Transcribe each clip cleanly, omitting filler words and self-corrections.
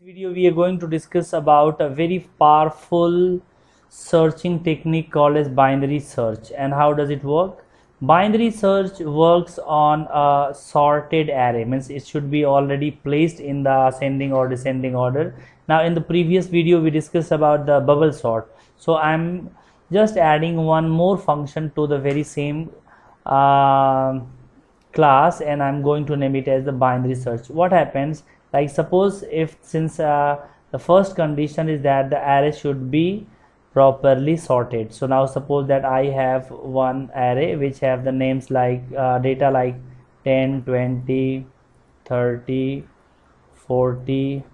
video we are going to discuss about a very powerful searching technique called as binary search. And how does it work? Binary search works on a sorted array, means it should be already placed in the ascending or descending order. Now in the previous video we discussed about the bubble sort, so I'm just adding one more function to the very same class, and I'm going to name it as the binary search. What happens, like suppose if since the first condition is that the array should be properly sorted. So now suppose that I have one array which have the names like data like 10, 20, 30, 40,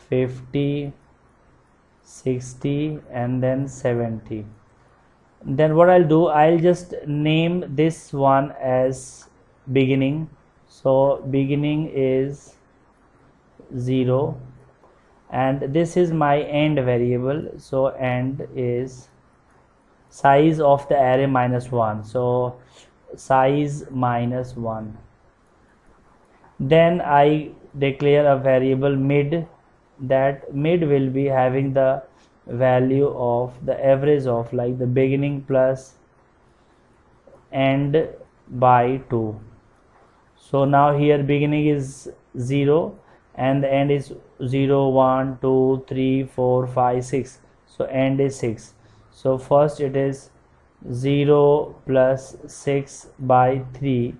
50, 60 and then 70. Then what I'll do, I'll just name this one as beginning. So beginning is 0 and this is my end variable. So end is size of the array minus 1. So size minus 1. Then I declare a variable mid. That mid will be having the value of the average of like the beginning plus end by 2. So now here beginning is 0 and the end is 0, 1, 2, 3, 4, 5, 6. So end is 6. So first it is 0 plus 6 by 3,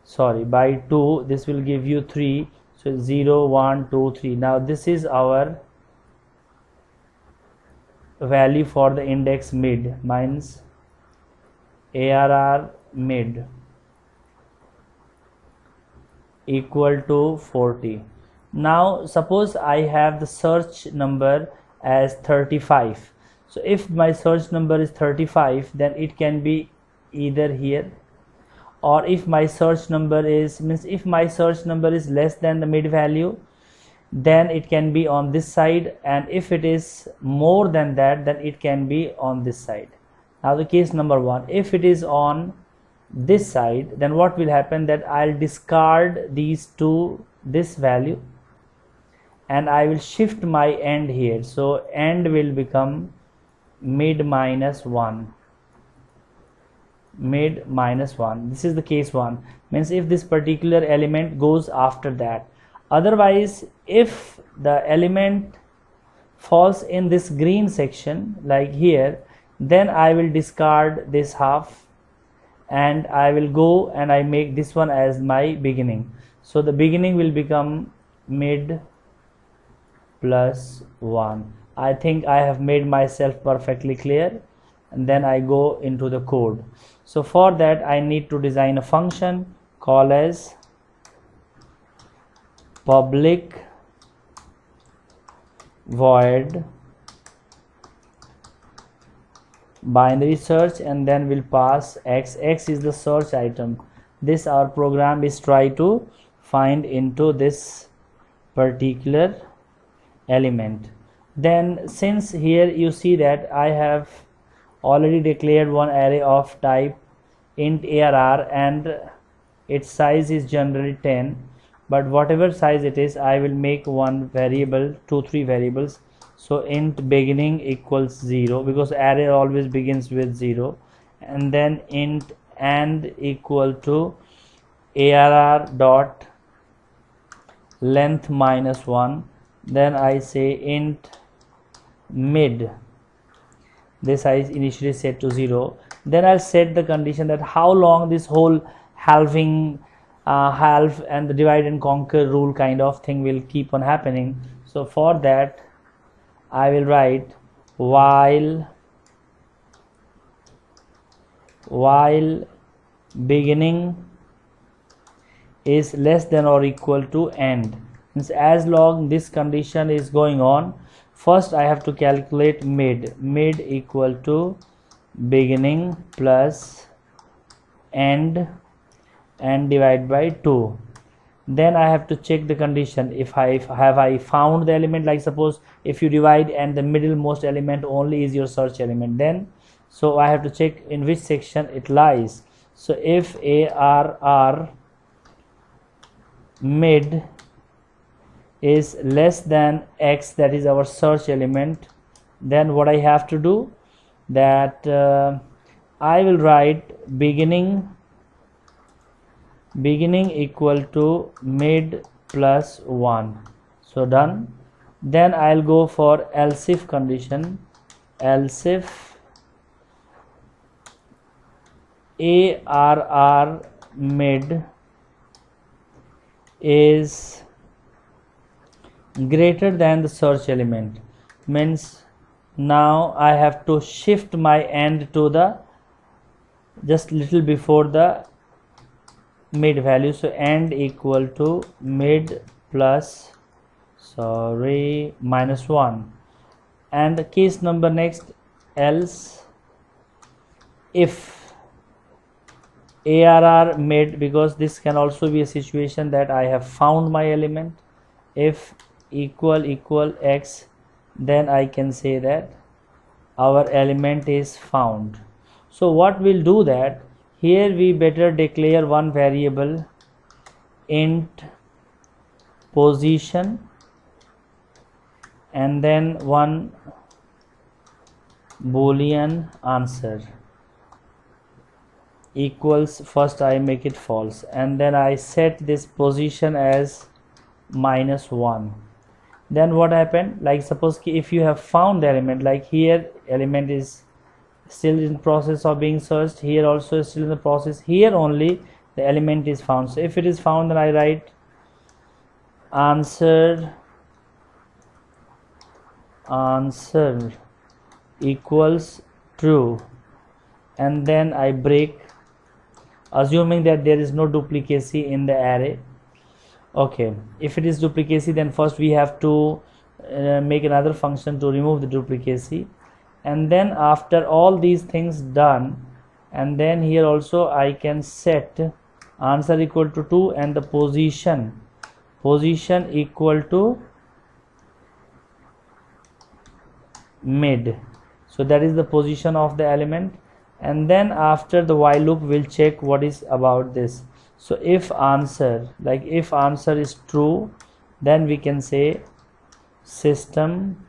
sorry, by 2. This will give you 3. So 0, 1, 2, 3. Now this is our value for the index mid, means ARR mid equal to 40. Now suppose I have the search number as 35. So if my search number is 35, then it can be either here, or if my search number is, means if my search number is less than the mid value, then it can be on this side, and if it is more than that, then it can be on this side. Now the case number 1, if it is on this side, then what will happen, that I'll discard these two, this value, and I will shift my end here. So end will become mid minus 1. Mid minus 1. This is the case 1, means if this particular element goes after that. Otherwise, if the element falls in this green section like here, then I will discard this half and I will go and I make this one as my beginning. So the beginning will become mid plus 1. I think I have made myself perfectly clear, and then I go into the code. So for that I need to design a function called as public void binary search, and then we'll pass x. X is the search item. This our program is try to find into this particular element. Then since here you see that I have already declared one array of type int ARR and its size is generally 10, but whatever size it is, I will make one variable, 2, 3 variables. So int beginning equals 0, because array always begins with 0, and then int and equal to ARR dot length minus 1. Then I say int mid, this I initially set to 0. Then I'll set the condition that how long this whole halving half and the divide and conquer rule kind of thing will keep on happening. So for that I will write while beginning is less than or equal to end, means as long this condition is going on, first I have to calculate mid equal to beginning plus end and divide by 2. Then I have to check the condition, if I found the element, like suppose if you divide and the middlemost element only is your search element, then so I have to check in which section it lies. So if ARR mid is less than x, that is our search element, then what I have to do, that I will write beginning equal to mid plus 1. So done. Then I'll go for else if condition. Else if ARR mid is greater than the search element, means now I have to shift my end to the just little before the mid value. So end equal to mid plus minus 1. And the case number next, else if ARR mid, because this can also be a situation that I have found my element, if equal x, then I can say that our element is found. So what we'll do, that here we better declare one variable int position and then one boolean answer equals, first I make it false, and then I set this position as minus 1. Then what happened, like suppose if you have found the element, like here element is still in process of being searched, here also is still in the process, here only the element is found. So if it is found, then I write answer equals true, and then I break, assuming that there is no duplicacy in the array. Okay, if it is duplicacy, then first we have to make another function to remove the duplicacy, and then after all these things done, and then here also I can set answer equal to 2 and the position equal to mid. So that is the position of the element, and then after the while loop we'll check what is about this. So if answer is true, then we can say system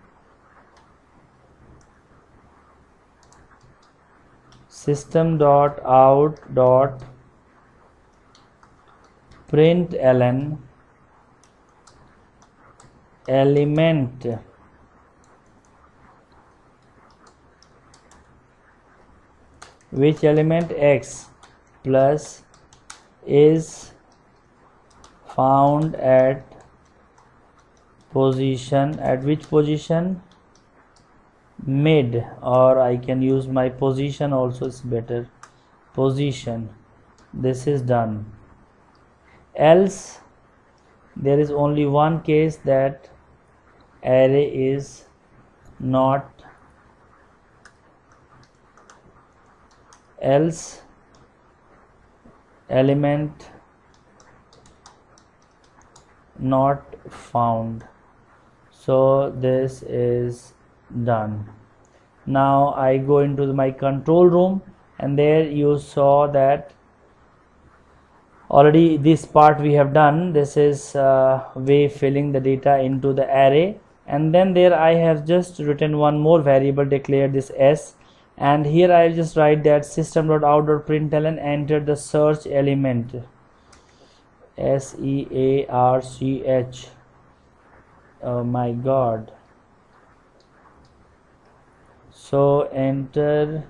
dot out dot println element which element x plus is found at position, at which position, mid, or I can use my position also, is better, position. This is done. Else there is only one case, that array is not, else element not found. So this is done. Now I go into my control room, and there you saw that already this part we have done. This is way filling the data into the array, and then there I have just written one more variable, declared this s, and here I just write that system.out.println enter the search element, search. Oh my god. So enter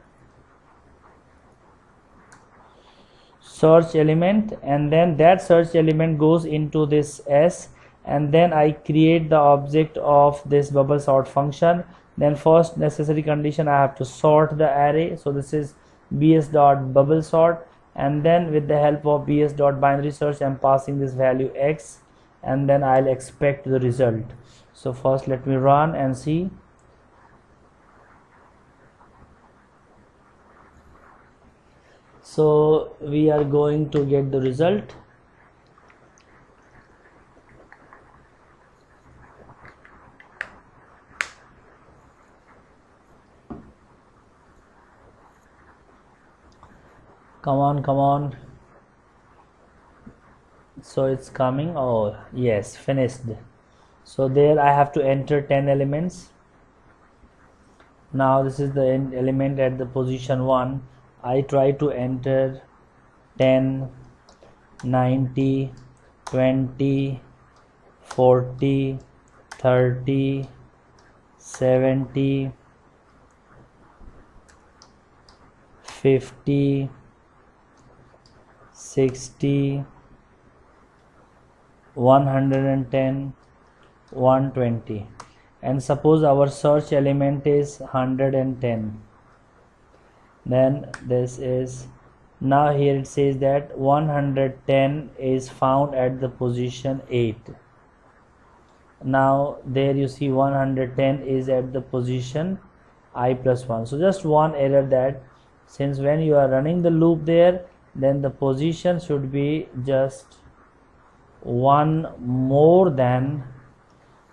search element, and then that search element goes into this s, and then I create the object of this bubble sort function. Then first necessary condition, I have to sort the array. So this is bs.bubble sort, and then with the help of bs.binary search, I'm passing this value x, and then I'll expect the result. So first let me run and see. So we are going to get the result. Come on. So it's coming. Oh yes, finished. So there I have to enter 10 elements. Now this is the element at the position 1. I try to enter 10, 90, 20, 40, 30, 70, 50, 60, 110, 120, and suppose our search element is 110. Then this is, now here it says that 110 is found at the position 8. Now there you see 110 is at the position I plus 1. So just one error, that since when you are running the loop there, then the position should be just one more than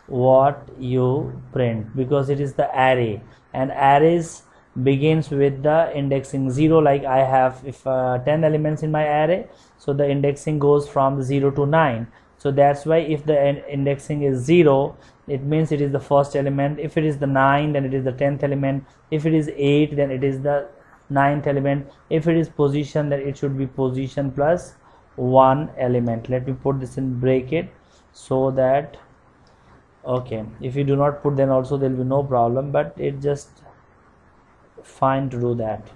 what you print, because it is the array, and arrays begins with the indexing 0. Like I have, if 10 elements in my array, so the indexing goes from 0 to 9. So that's why if the indexing is 0, it means it is the first element. If it is the 9, then it is the 10th element. If it is 8, then it is the 9th element. If it is position, then it should be position plus 1 element. Let me put this in bracket so that, okay, if you do not put, then also there will be no problem, but it just fine to do that.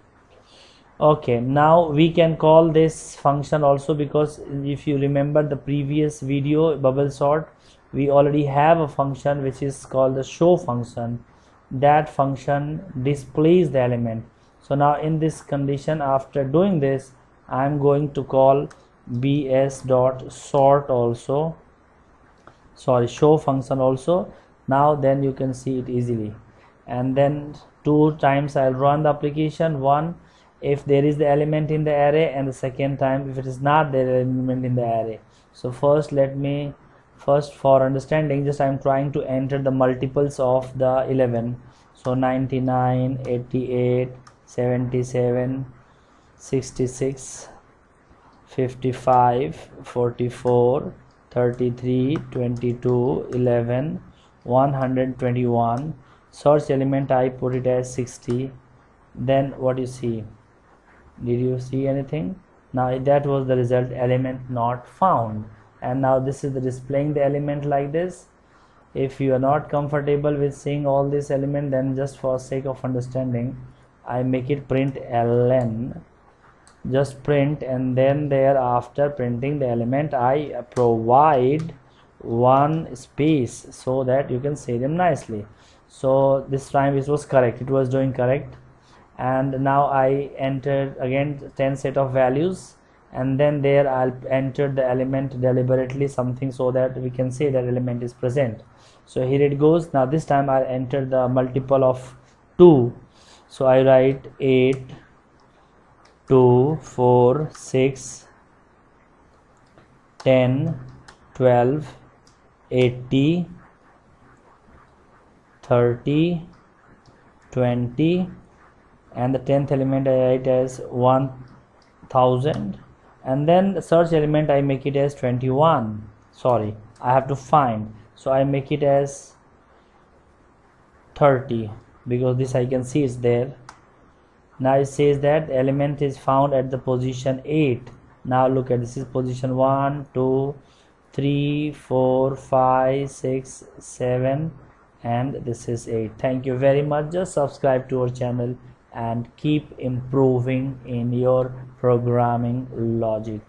Okay, now we can call this function also, because if you remember the previous video bubble sort, we already have a function which is called the show function. That function displays the element. So now in this condition, after doing this, I am going to call bs.sort also, sorry, show function also. Now then you can see it easily, and then 2 times I'll run the application. One, if there is the element in the array, and the second time if it is not there element in the array. So first, let me for understanding, just I'm trying to enter the multiples of the 11. So 99, 88, 77, 66, 55, 44, 33, 22, 11, 121. Search element I put it as 60. Then what you see, did you see anything? Now that was the result, element not found. And now this is the displaying the element like this. If you are not comfortable with seeing all this element, then just for sake of understanding, I make it print ln, just print, and then thereafter printing the element, I provide one space so that you can see them nicely. So this time it was correct, it was doing correct. And now I entered again 10 set of values, and then there I'll enter the element deliberately something so that we can say that element is present. So here it goes. Now this time I'll enter the multiple of 2. So I write 8, 2, 4, 6, 10, 12, 80, 30, 20, and the 10th element I write as 1000, and then the search element I make it as 21. Sorry, I have to find, so I make it as 30, because this I can see it's there. Now it says that element is found at the position 8. Now look at this, is position 1, 2, 3, 4, 5, 6, 7, and this is 8. Thank you very much. Just subscribe to our channel and keep improving in your programming logic.